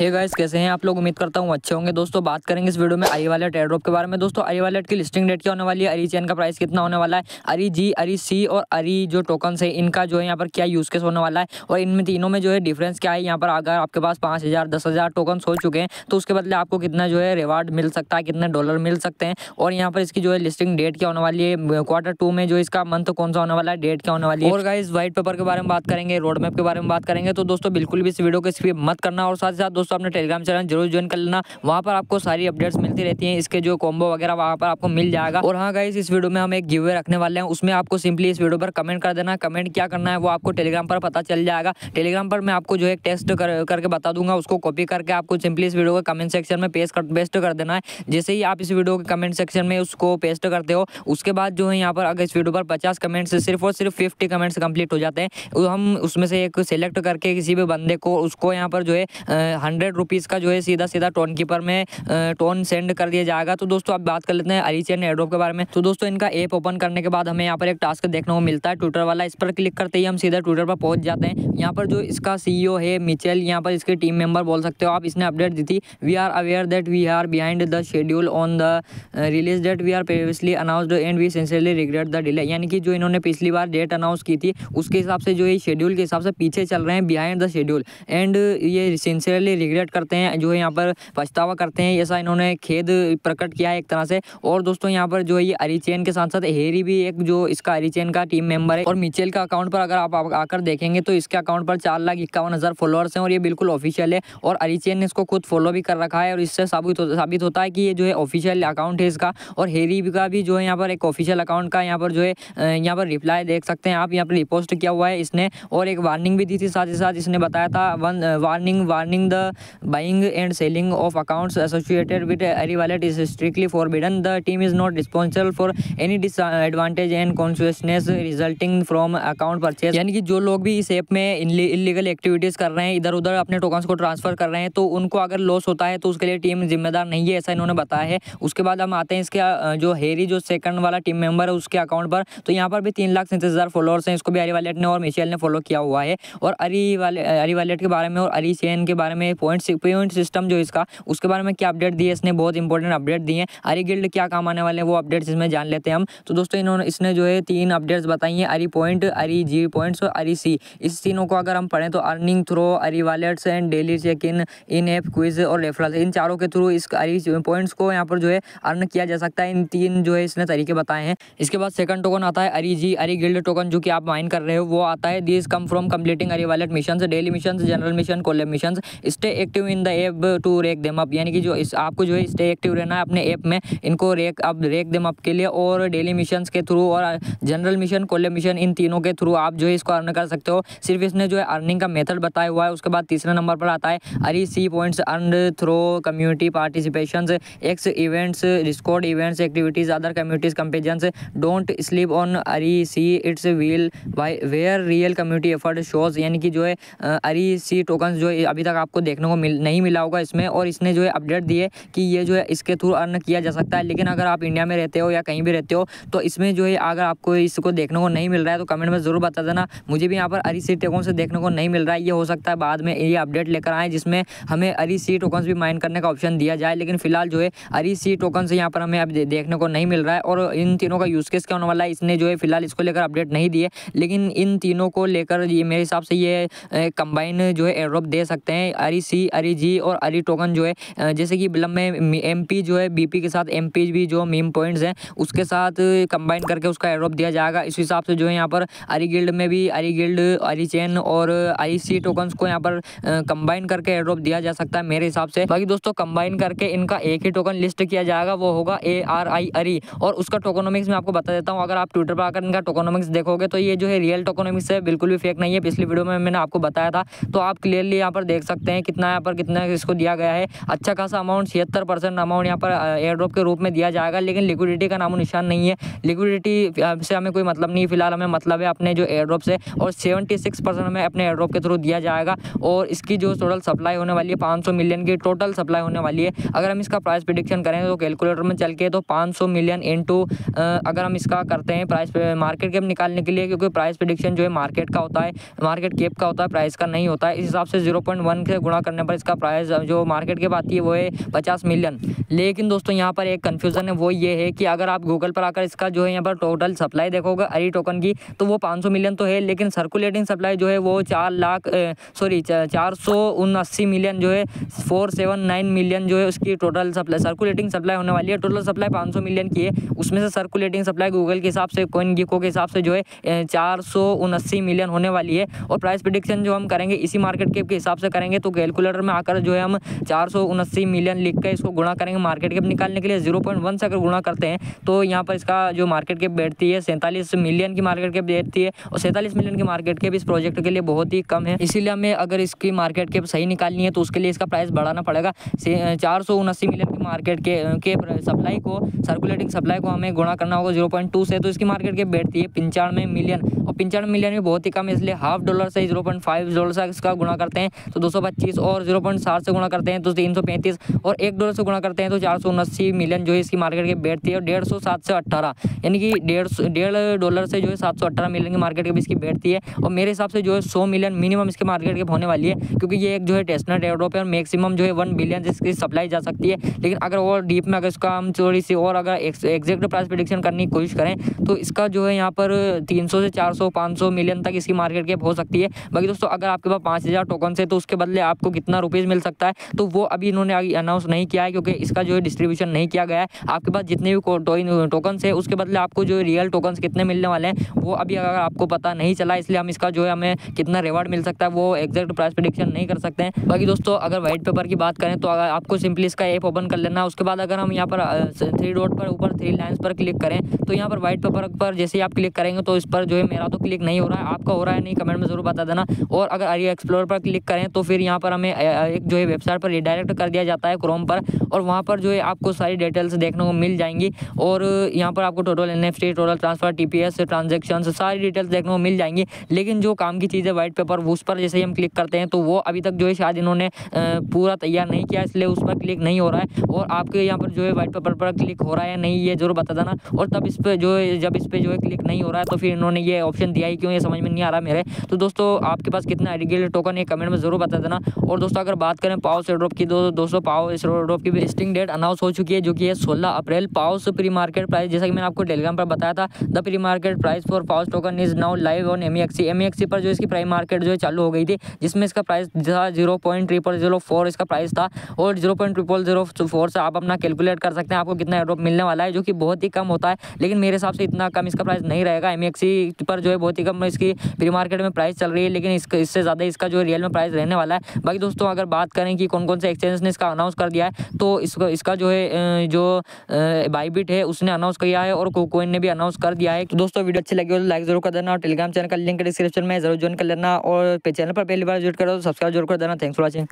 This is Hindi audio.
हे गाइस, कैसे हैं आप लोग। उम्मीद करता हूँ अच्छे होंगे। दोस्तों बात करेंगे इस वीडियो में अरी वॉलेट एयर ड्रॉप के बारे में। दोस्तों अरी वॉलेट की लिस्टिंग डेट क्या होने वाली है, अरी चेन का प्राइस कितना होने वाला है, अरी जी, अरी सी और अरी जो टोकन्स है इनका जो है यहाँ पर क्या यूज केस होने वाला है, और इनमें तीनों में जो है डिफरेंस क्या है। यहाँ पर अगर आपके पास 5,000 10,000 टोकन्स हो चुके हैं तो उसके बदले आपको कितना जो है रिवार्ड मिल सकता है, कितने डॉलर मिल सकते हैं, और यहाँ पर इसकी जो है लिस्टिंग डेट क्या होने वाली है, Q2 में जो इसका मंथ कौन सा होने वाला है, डेट क्या होने वाली है। और गाइस व्हाइट पेपर के बारे में बात करेंगे, रोड मैप के बारे में बात करेंगे। तो दोस्तों बिल्कुल भी इस वीडियो को स्किप मत करना, और साथ ही साथ दोस्तों अपने टेलीग्राम चैनल जरूर ज्वाइन कर लेना। वहाँ पर आपको सारी अपडेट्स मिलती रहती हैं, इसके जो कॉम्बो वगैरह वहाँ पर आपको मिल जाएगा। और हाँ गाइस, इस वीडियो में हम एक गिव अवे रखने वाले हैं, उसमें आपको सिंपली इस वीडियो पर कमेंट कर देना। कमेंट क्या करना है वो आपको टेलीग्राम पर पता चल जाएगा। टेलीग्राम पर मैं आपको जो है टेस्ट करके बता दूंगा, उसको कॉपी करके आपको सिंपली इस वीडियो के कमेंट सेक्शन में पेस्ट कर देना है। जैसे ही आप इस वीडियो के कमेंट सेक्शन में उसको पेस्ट करते हो, उसके बाद जो है यहाँ पर अगर इस वीडियो पर 50 कमेंट्स, सिर्फ और सिर्फ 50 कमेंट्स कंप्लीट हो जाते हैं, तो हम उसमें से एक सिलेक्ट करके किसी भी बंदे को उसको यहाँ पर जो है 100 रुपीज़ का जो है सीधा टोन कीपर में टोन सेंड कर दिया जाएगा। तो दोस्तों आप बात कर लेते हैं अरी चेन एयरड्रॉप के बारे में। तो दोस्तों इनका ऐप ओपन करने के बाद हमें यहाँ पर एक टास्क देखने को मिलता है, ट्विटर वाला। इस पर क्लिक करते ही हम सीधा ट्विटर पर पहुंच जाते हैं। यहाँ पर जो इसका CEO है मिचेल, यहाँ पर इसके टीम मेंबर बोल सकते हो आप, इसने अपडेट दी थी, we are aware that we are behind the schedule on the release date we are previously announced and we sincerely regret the delay. यानी कि जो इन्होंने पिछली बार डेट अनाउंस की थी उसके हिसाब से जो है शेड्यूल के हिसाब से पीछे चल रहे हैं, बिहाइंड द शेड्यूल, एंड ये सिंसियरली रिग्रेट करते हैं, जो है यहाँ पर पछतावा करते हैं, ऐसा इन्होंने खेद प्रकट किया है एक तरह से। और दोस्तों यहाँ पर जो है ये अरी चेन के साथ साथ हेरी भी एक जो इसका अरी चेन का टीम मेंबर है। और मिचेल का अकाउंट पर अगर आप आकर देखेंगे तो इसके अकाउंट पर 4,51,000 फॉलोअर्स हैं, और ये बिल्कुल ऑफिशियल है। और अरी चेन ने इसको खुद फॉलो भी कर रखा है, और इससे साबित होता है कि ये जो है ऑफिशियल अकाउंट है इसका। और हेरी का भी जो है यहाँ पर एक ऑफिशियल अकाउंट का यहाँ पर जो है यहाँ पर रिप्लाई देख सकते हैं आप, यहाँ पर रिपोस्ट किया हुआ है इसने, और एक वार्निंग भी दी थी। साथ ही साथ इसने बताया था warning the buying and selling of accounts associated with Ari wallet is strictly forbidden. The team is not responsible for any disadvantage and consequences resulting from account purchase. यानी कि जो लोग भी इस ऐप में इलीगल एक्टिविटीज कर रहे हैं, इधर उधर अपने टोकन्स को ट्रांसफर कर रहे हैं, तो उनको अगर लॉस होता है तो उसके लिए टीम जिम्मेदार नहीं है, ऐसा इन्होंने बताया है। उसके बाद हम आते हैं इसके जो हेरी जो सेकंड वाला टीम मेंबर है उसके अकाउंट पर। तो यहाँ पर भी 3,37,000 फॉलोअर्स हैं, इसको भी अरी वॉलेट ने और मिशेल ने फॉलो किया हुआ है। और अरी वॉलेट के बारे में और अरी चेन के बारे में पॉइंट सिस्टम जो इसका, उसके बारे में क्या अपडेट दी है इसने, बहुत इंपॉर्टेंट अपडेट दिए हैं। अरी गिल्ड क्या काम आने वाले हैं वो अपडेट्स इसमें जान लेते हैं हम। तो दोस्तों इसने जो है 3 अपडेट्स बताई हैं, अरी पॉइंट, अरी जी पॉइंट्स और अरी सी। इस तीनों को अगर हम पढ़ें तो अर्निंग थ्रो अरी wallets and daily check in app quiz और रेफरल, इन चारों के थ्रू इस अरी पॉइंट्स को यहाँ पर जो है अर्न किया जा सकता है। इन 3 जो है इसने तरीके बताए हैं। इसके बाद सेकंड टोकन आता है अरी जी, अरी गिल्ड टोकन, जो कि आप माइन कर रहे हो वो आता है। This come from completing airy wallet missions, daily missions, general mission, collab missions, stay active in the app to rack them up. यानी कि जो आपको जो है स्टे एक्टिव रहना है अपने ऐप में, इनको रेक देम अप के लिए, और डेली मिशंस के थ्रू और जनरल मिशन, कोलैब मिशन, इन तीनों के थ्रू आप जो है इसको अर्न कर सकते हो। सिर्फ इसने जो है अर्निंग का मेथड बताया हुआ है। उसके बाद तीसरे नंबर पर आता है Ari C points earned through community participations, X events, Discord events, activities, other communities campaigns. Don't sleep on Ari C, it's wheel where real community effort shows. यानी कि जो है अरी सी टोकन्स जो अभी तक आपको देखने को नहीं मिला होगा इसमें, और इसने जो है अपडेट दी है कि ये जो है इसके थ्रू अर्न किया जा सकता है। लेकिन अगर आप इंडिया में रहते हो या कहीं भी रहते हो तो इसमें जो है अगर आपको इसको देखने को नहीं मिल रहा है तो कमेंट में ज़रूर बता देना। मुझे भी यहाँ पर अरी सी टोकन से देखने को नहीं मिल रहा है, ये हो सकता है बाद में ये अपडेट लेकर आए जिसमें हमें अरी सी टोकन्स भी माइन करने का ऑप्शन दिया जाए। लेकिन फिलहाल जो है अरी सी टोकन से यहाँ पर हमें अब देखने को नहीं मिल रहा है। और इन तीनों का यूज केस क्या होने वाला है, इसने जो है फिलहाल इसको लेकर अपडेट नहीं दी है, लेकिन इन तीनों को लेकर ये मेरे हिसाब से ये कंबाइन जो है एयरड्रॉप दे सकते हैं। अरी सी, अरी जी और अरी टोकन जो है, जैसे कि बिलम में MP जो है BP के साथ MP भी जो मीम पॉइंट्स हैं उसके साथ कंबाइन करके उसका एयरड्रॉप दिया जाएगा। इस हिसाब से जो है यहाँ पर अरी गिल्ड में भी अरी गिल्ड, अरी चेन और अरी सी टोकन्स को यहाँ पर कंबाइन करके एयरड्रॉप दिया जा सकता है मेरे हिसाब से। बाकी दोस्तों कंबाइन करके इनका एक ही टोकन लिस्ट किया जाएगा, वो होगा ARI अरी, और उसका टोकोनॉमिक्स मैं आपको बता देता हूँ। अगर आप ट्विटर पर आकर इनका टोकोनॉमिक्स देखोगे तो ये जो है रियल टोकोनॉमिक्स है, बिल्कुल भी फेक नहीं है। पिछली वीडियो में मैंने आपको बताया था, तो आप क्लियरली यहाँ पर देख सकते हैं कितना यहाँ पर कितना इसको दिया गया है। अच्छा खासा अमाउंट 76% अमाउंट यहाँ पर एयरड्रॉप के रूप में दिया जाएगा, लेकिन लिक्विडिटी का नामो निशान नहीं है। लिक्विडिटी से हमें कोई मतलब नहीं, फिलहाल हमें मतलब है अपने जो एयरड्रॉप से, और 76% हमें अपने एयरड्रॉप के थ्रू दिया जाएगा। और इसकी जो टोटल सप्लाई होने वाली है 500 मिलियन की टोटल सप्लाई होने वाली है। अगर हम इसका प्राइस प्रेडिक्शन करें तो कैलकुलेटर में चल के तो 500 मिलियन इंटू अगर हम इसका करते हैं प्राइस मार्केट कैप निकालने के लिए, क्योंकि प्राइस प्रेडिक्शन जो है मार्केट का होता है, मार्केट कैप का होता है, प्राइस का नहीं होता है। इस हिसाब से 0.1 से गुणा करने पर इसका प्राइस जो मार्केट कैप आती है वो है 50 मिलियन। लेकिन दोस्तों यहाँ पर एक कन्फ्यूज़न है, वो ये है कि अगर आप गूगल पर आकर इसका जो है यहाँ पर टोटल सप्लाई देखोगे अरी टोकन की, तो वो 500 मिलियन तो है, लेकिन सर्कुलेटिंग सप्लाई जो है वो 479 मिलियन जो है 479 मिलियन जो है उसकी टोटल सप्लाई सर्कुलेटिंग सप्लाई होने वाली है। टोटल सप्लाई 500 मिलियन की है, उसमें से सर्कुलेटिंग सप्लाई गूगल के हिसाब से, CoinGecko के हिसाब से जो है 479 मिलियन होने वाली है। और प्राइस प्रेडिक्शन जो हम करेंगे इसी मार्केट कैप के हिसाब से करेंगे, तो कैलकुलेटर में आकर जो है हम 479 मिलियन लिख कर इसको गुणा करेंगे मार्केट कैप निकालने के लिए। 0.1 से अगर गुणा करते हैं तो यहाँ पर इसका जो मार्केट कैप बैठती है 47 मिलियन की मार्केट कैप बैठती है, और 47 मिलियन की मार्केट कैप इस प्रोजेक्ट के लिए बहुत ही कम है। इसीलिए हमें अगर इसकी मार्केट कैप सही निकालनी है तो उसके लिए इसका प्राइस बढ़ाना पड़ेगा। 479 मिलियन की मार्केट के सप्लाई को, सर्कुलेटिंग सप्लाई को हमें गुणा करना होगा 0.2 से, तो इसकी मार्केट कैप बैठती है 95 मिलियन, और 95 मिलियन भी बहुत ही कम है, इसलिए $0.5 से $0.5 से इसका गुणा करते हैं तो 225, और 0.7 से गुणा करते हैं तो 335, और $1 से गुणा करते हैं तो 479 मिलियन जो है इसकी मार्केट कैप बैठती है। और 150 7 से 18 यानी कि $1.5 से जो है 718 मिलियन की मार्केट कैप इसकी बैठती है। और मेरे हिसाब से जो है 100 मिलियन मिनिमम इसकी मार्केट कैप होने वाली है, क्योंकि ये एक जो है टेस्टनेट एयरड्रॉप है और मैक्सिमम जो है 1 बिलियन इसकी सप्लाई जा सकती है। लेकिन अगर और डीप में अगर इसका हम थोड़ी सी और अगर एग्जैक्ट प्राइस प्रेडिक्शन करने की कोशिश करें तो इसका जो है यहाँ पर 300 से 400 500 मिलियन तक इसकी मार्केट कैप हो सकती है। बाकी दोस्तों अगर आपके पास 5000 टोकन है तो उसके बदले आपको कितना रुपीज़ मिल सकता है, तो वो अभी इन्होंने अनाउंस नहीं किया है, क्योंकि इसका जो है डिस्ट्रीब्यूशन नहीं किया गया है। आपके पास जितने भी टोकन है उसके बदले आपको जो रियल टोकन कितने मिलने वाले हैं वो अभी अगर आपको पता नहीं चला, इसलिए हम इसका जो है हमें कितना रिवार्ड मिल सकता है वो एग्जैक्ट प्राइस प्रेडिक्शन नहीं कर सकते हैं। बाकी दोस्तों अगर व्हाइट पेपर की बात करें तो अगर आपको सिंपली इसका ऐप ओपन कर लेना, उसके बाद अगर हम यहाँ पर 3 डॉट पर ऊपर 3 लाइन्स पर क्लिक करें तो यहाँ पर व्हाइट पेपर पर जैसे ही आप क्लिक करेंगे तो इस पर जो है मेरा तो क्लिक नहीं हो रहा है, आपका हो रहा है नहीं कमेंट में जरूर बता देना। और अगर अरी एक्सप्लोरर पर क्लिक करें तो फिर यहाँ पर हमें एक जो है वेबसाइट पर रिडायरेक्ट कर दिया जाता है क्रोम पर, और वहाँ पर जो है आपको सारी डिटेल्स देखने को मिल जाएंगी। और यहाँ पर आपको total NFT, total transfer, TPS transaction सारी डिटेल्स देखने को मिल जाएंगी। लेकिन जो काम की चीज़ है व्हाइट पेपर, उस पर जैसे ही हम क्लिक करते हैं तो वो अभी तक जो है शायद इन्होंने पूरा तैयार नहीं किया, इसलिए उस पर क्लिक नहीं हो रहा है। और आपके यहाँ पर जो है व्हाइट पेपर पर क्लिक हो रहा है नहीं ये जरूर बता देना। और तब इस पर जो है जब इस पर जो है क्लिक नहीं हो रहा है तो फिर इन्होंने ये ऑप्शन दिया ही क्यों, ये समझ में नहीं आ रहा मेरे। तो दोस्तों आपके पास कितना एडिगेल टोकन है कमेंट में जरूर बता देना। और दोस्तों अगर बात करें पाउस एयरड्रॉप की, दोस्तों पाउस एयरड्रॉप की लिस्टिंग डेट अनाउंस हो चुकी है जो कि है 16 अप्रैल। पाउस प्री मार्केट प्राइस जैसा कि मैंने आपको टेलीग्राम पर बताया था, the pre market price for pause token is now live on MEXC पर जो इसकी प्राइम मार्केट जो है चालू हो गई थी, जिसमें इसका प्राइस था 0.0004 इसका प्राइस था। और 0.0004 से आप अपना कैलकुलेट कर सकते हैं आपको कितना एयरड्रॉप मिलने वाला है, जो कि बहुत ही कम होता है। लेकिन मेरे हिसाब से इतना कम इसका प्राइस नहीं रहेगा। MEXC पर जो है बहुत ही कम इसकी प्री मार्केट में प्राइस चल रही है, लेकिन इससे ज़्यादा इसका जो रियल में प्राइस रहने वाला है। बाकी दोस्तों अगर बात करें कि कौन कौन से एक्सचेंज ने इसका अनाउंस कर दिया है, तो इसका जो है जो बाइबिट है उसने अनाउंस किया है और कोकोइन ने भी अनाउंस कर दिया है। तो दोस्तों वीडियो अच्छी लगी हो तो लाइक जरूर कर देना, और टेलीग्राम चैनल का लिंक डिस्क्रिप्शन में जरूर ज्वाइन कर लेना, और चैनल पर पहली बार विजिट करो तो सब्सक्राइब जरूर कर देना। Thanks for watching.